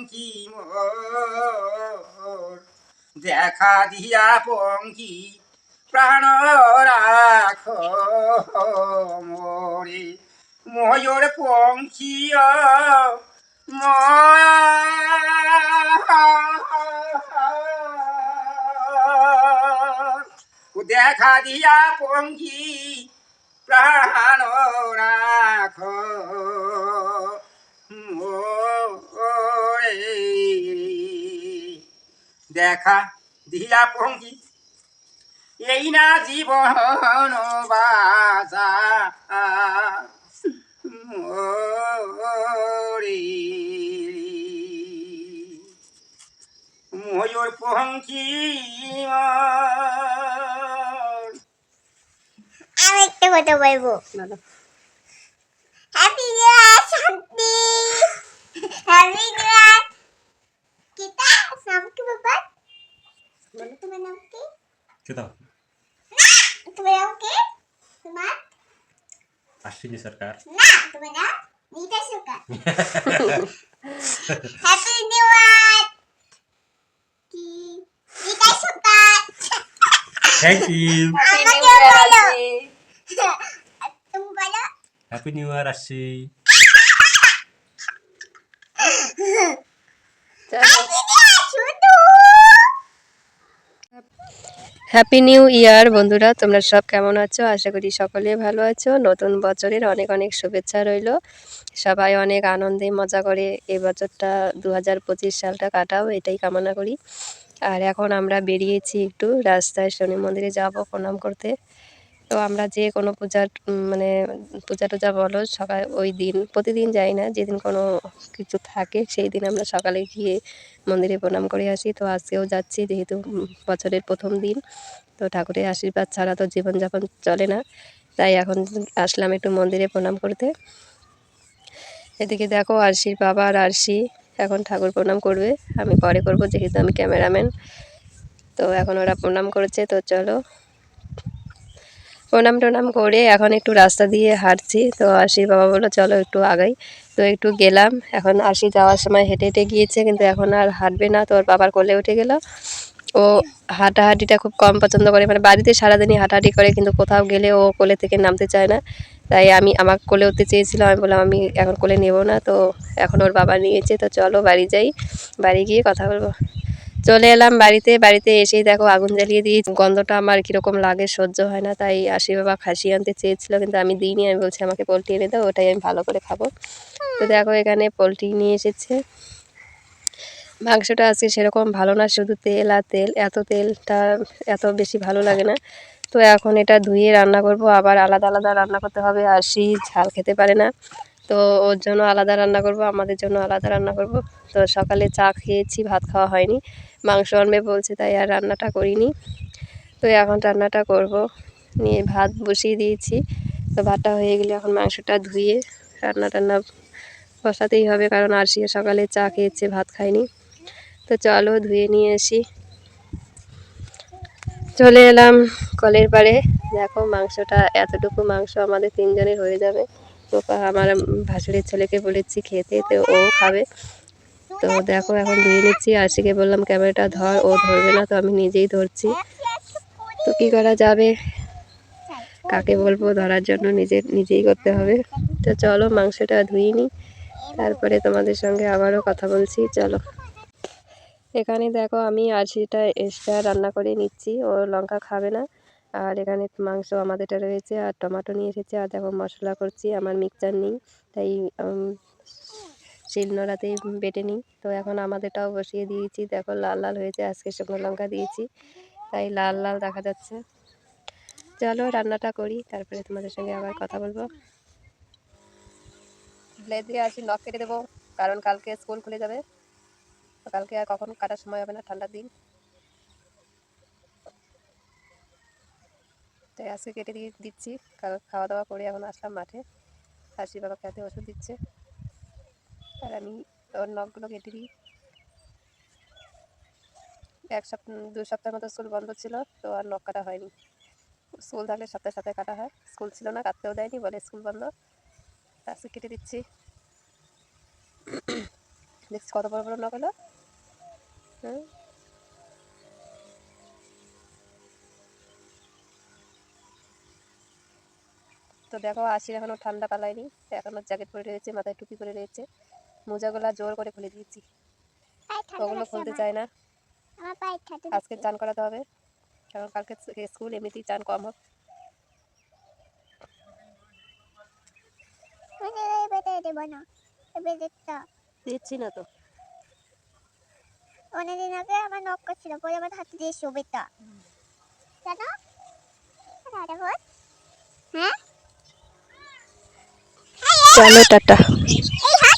পঙ্কি মোর দেখা দিয়া পঙ্কি প্রাণ রাখ মোরে ময়ূর পঙ্কি দেখা দিয়া পঙ্কি প্রাণ রাখ মোরে দেখা দিয়া পঙ্কি এই না জীবন বাজা মোরে ময়ূর পঙ্কি আমি একটা কথা বলবো। হ্যাপি নিউ ইয়ার শান্তি, হ্যাপি নিউ ইয়ার কিতা নাম কি বাবা? বলো তোমার নাম কি? কিতা তোমার নাম কি? তোমার আশিকি সরকার না, তোমার নাম নীতা সরকার। হ্যাপি নিউ ইয়ার কি নীতা সরকার। থ্যাংক ইউ আমাকে বলো। তুমি বলো। হ্যাপি নিউ ইয়ার আসি হ্যাপি নিউ ইয়ার বন্ধুরা, তোমরা সব কেমন আছো? আশা করি সকলে ভালো আছো। নতুন বছরের অনেক অনেক শুভেচ্ছা রইল। সবাই অনেক আনন্দে মজা করে এই বছরটা 2025 সালটা কাটাও, এটাই কামনা করি। আর এখন আমরা বেরিয়েছি একটু রাস্তায় শনি মন্দিরে যাব প্রণাম করতে। তো আমরা যে কোনো পূজার মানে পূজা টুজা বলো সকাল ওই দিন প্রতিদিন যাই না, যেদিন কোনো কিছু থাকে সেই দিন আমরা সকালে গিয়ে মন্দিরে প্রণাম করে আসি। তো আজকেও যাচ্ছি, যেহেতু বছরের প্রথম দিন, তো ঠাকুরের আশীর্বাদ ছাড়া তো জীবনযাপন চলে না। তাই এখন আসলাম একটু মন্দিরে প্রণাম করতে। এদিকে দেখো আরশির বাবা আর আরশি এখন ঠাকুর প্রণাম করবে, আমি পরে করব যেহেতু আমি ক্যামেরাম্যান। তো এখন ওরা প্রণাম করেছে, তো চলো প্রণাম টনাম করে এখন একটু রাস্তা দিয়ে হাঁটছি। তো আরশির বাবা বললো চলো একটু আগাই, তো একটু গেলাম। এখন আরশি যাওয়ার সময় হেঁটে হেঁটে গিয়েছে, কিন্তু এখন আর হাঁটবে না, তো ওর বাবার কোলে উঠে গেল। ও হাঁটাহাঁটিটা খুব কম পছন্দ করে, মানে বাড়িতে সারাদিনই হাঁটাহাঁটি করে, কিন্তু কোথাও গেলে ও কোলে থেকে নামতে চায় না। তাই আমি আমার কোলে উঠতে চেয়েছিল, আমি বললাম আমি এখন কোলে নেব না। তো এখন ওর বাবা নিয়েছে, তো চলো বাড়ি যাই, বাড়ি গিয়ে কথা বলবো। চলে এলাম বাড়িতে। বাড়িতে এসেই দেখো আগুন জ্বালিয়ে দিই, গন্ধটা আমার কীরকম লাগে সহ্য হয় না। তাই আশি বাবা খাসি আনতে চেয়েছিল, কিন্তু আমি দিইনি। আমি বলছি আমাকে পোলট্রি এনে দাও, ওটাই আমি ভালো করে খাবো। তো দেখো এখানে পোলট্রি নিয়ে এসেছে। মাংসটা আজকে সেরকম ভালো না, শুধু তেল আর তেল, এত তেলটা এত বেশি ভালো লাগে না। তো এখন এটা ধুয়ে রান্না করব, আবার আলাদা আলাদা রান্না করতে হবে। আরশি ঝাল খেতে পারে না, তো ওর জন্য আলাদা রান্না করব, আমাদের জন্য আলাদা রান্না করব। তো সকালে চা খেয়েছি, ভাত খাওয়া হয়নি, মাংস আনবে বলছে, তাই আর রান্নাটা করিনি। তো এখন রান্নাটা করব, নিয়ে ভাত বসিয়ে দিয়েছি। তো ভাতটা হয়ে গেলে এখন মাংসটা ধুয়ে রান্না বসাতেই হবে, কারণ আরশিও সকালে চা খেয়েছে, ভাত খায়নি। তো চলো ধুয়ে নিয়ে আসি। চলে এলাম কলের পাড়ে। দেখো মাংসটা, এতটুকু মাংস আমাদের তিনজনের হয়ে যাবে। তো আমার ভাসুরের ছেলেকে বলেছি খেতে, তো ও খাবে। তো দেখো এখন ধুয়ে নিচ্ছি। আরশিকে বললাম ক্যামেরাটা ধর, ও ধরবে না, তো আমি নিজেই ধরছি। তো কী করা যাবে, কাকে বলবো ধরার জন্য, নিজেই করতে হবে। তো চলো মাংসটা ধুয়ে নিই, তারপরে তোমাদের সঙ্গে আবারও কথা বলছি। চলো এখানে দেখো আমি আরশিটা এক্সট্রা রান্না করে নিচ্ছি, ও লঙ্কা খাবে না। আর এখানে মাংস আমাদেরটা রয়েছে, আর টমেটো নিয়ে এসেছে। আর দেখো মশলা করছি, আমার মিক্সচার নেই, তাই শিলনোড়াতেই বেটে নিই। তো এখন আমাদেরটাও বসিয়ে দিয়েছি, দেখো লাল লাল হয়েছে, আজকে শুকনো লঙ্কা দিয়েছি তাই লাল লাল দেখা যাচ্ছে। চলো রান্নাটা করি, তারপরে তোমাদের সঙ্গে আবার কথা বলবো। ব্লেড দিয়ে আসি, নখ কেটে দেবো, কারণ কালকে স্কুল খুলে যাবে। তো কালকে আর কখন কাটার সময় হবে না, ঠান্ডার দিন, তাই আজকে কেটে দিয়ে দিচ্ছি। কাল খাওয়া দাওয়া করে এখন আসলাম মাঠে, আশি বাবা খেতে ওষুধ দিচ্ছে, আর আমি ওর নখগুলো কেটে দিই। 2 সপ্তাহ মতো স্কুল বন্ধ ছিল, তো আর নখ কাটা হয়নি। স্কুল থাকলে সপ্তাহে সপ্তাহে কাটা হয়, স্কুল ছিল না, কাটতেও দেয়নি, বলে স্কুল বন্ধ, আজকে কেটে দিচ্ছি। দেখছিস কত বড় বড় নখ হলো। হুম, তো দেখো আশির এখনো ঠান্ডা পালায়নি, এখনো জ্যাকেট পরে রয়েছে, মাথায় টুপি পরে রয়েছে। মোজাগুলা জোর করে খুলে দিয়েছি, পায়ে ঠান্ডা ওগুলো লাগছে খুলতে আমার। চায় না। আমার পায়ে ঠান্ডা আজকে লাগছে। চান করাতে হবে, কারণ কালকে স্কুল, এমনিতেই চান কম হোক। মানে এই বেতে দেবো না, এই বেতেরটা দিচ্ছি না তো। অনেকদিন আগে আমার নখ করছিল, পরে আমার হাতে দিয়ে শোবেটা জানো দাদা বল। হ্যাঁ চলো টাটা। এই হাত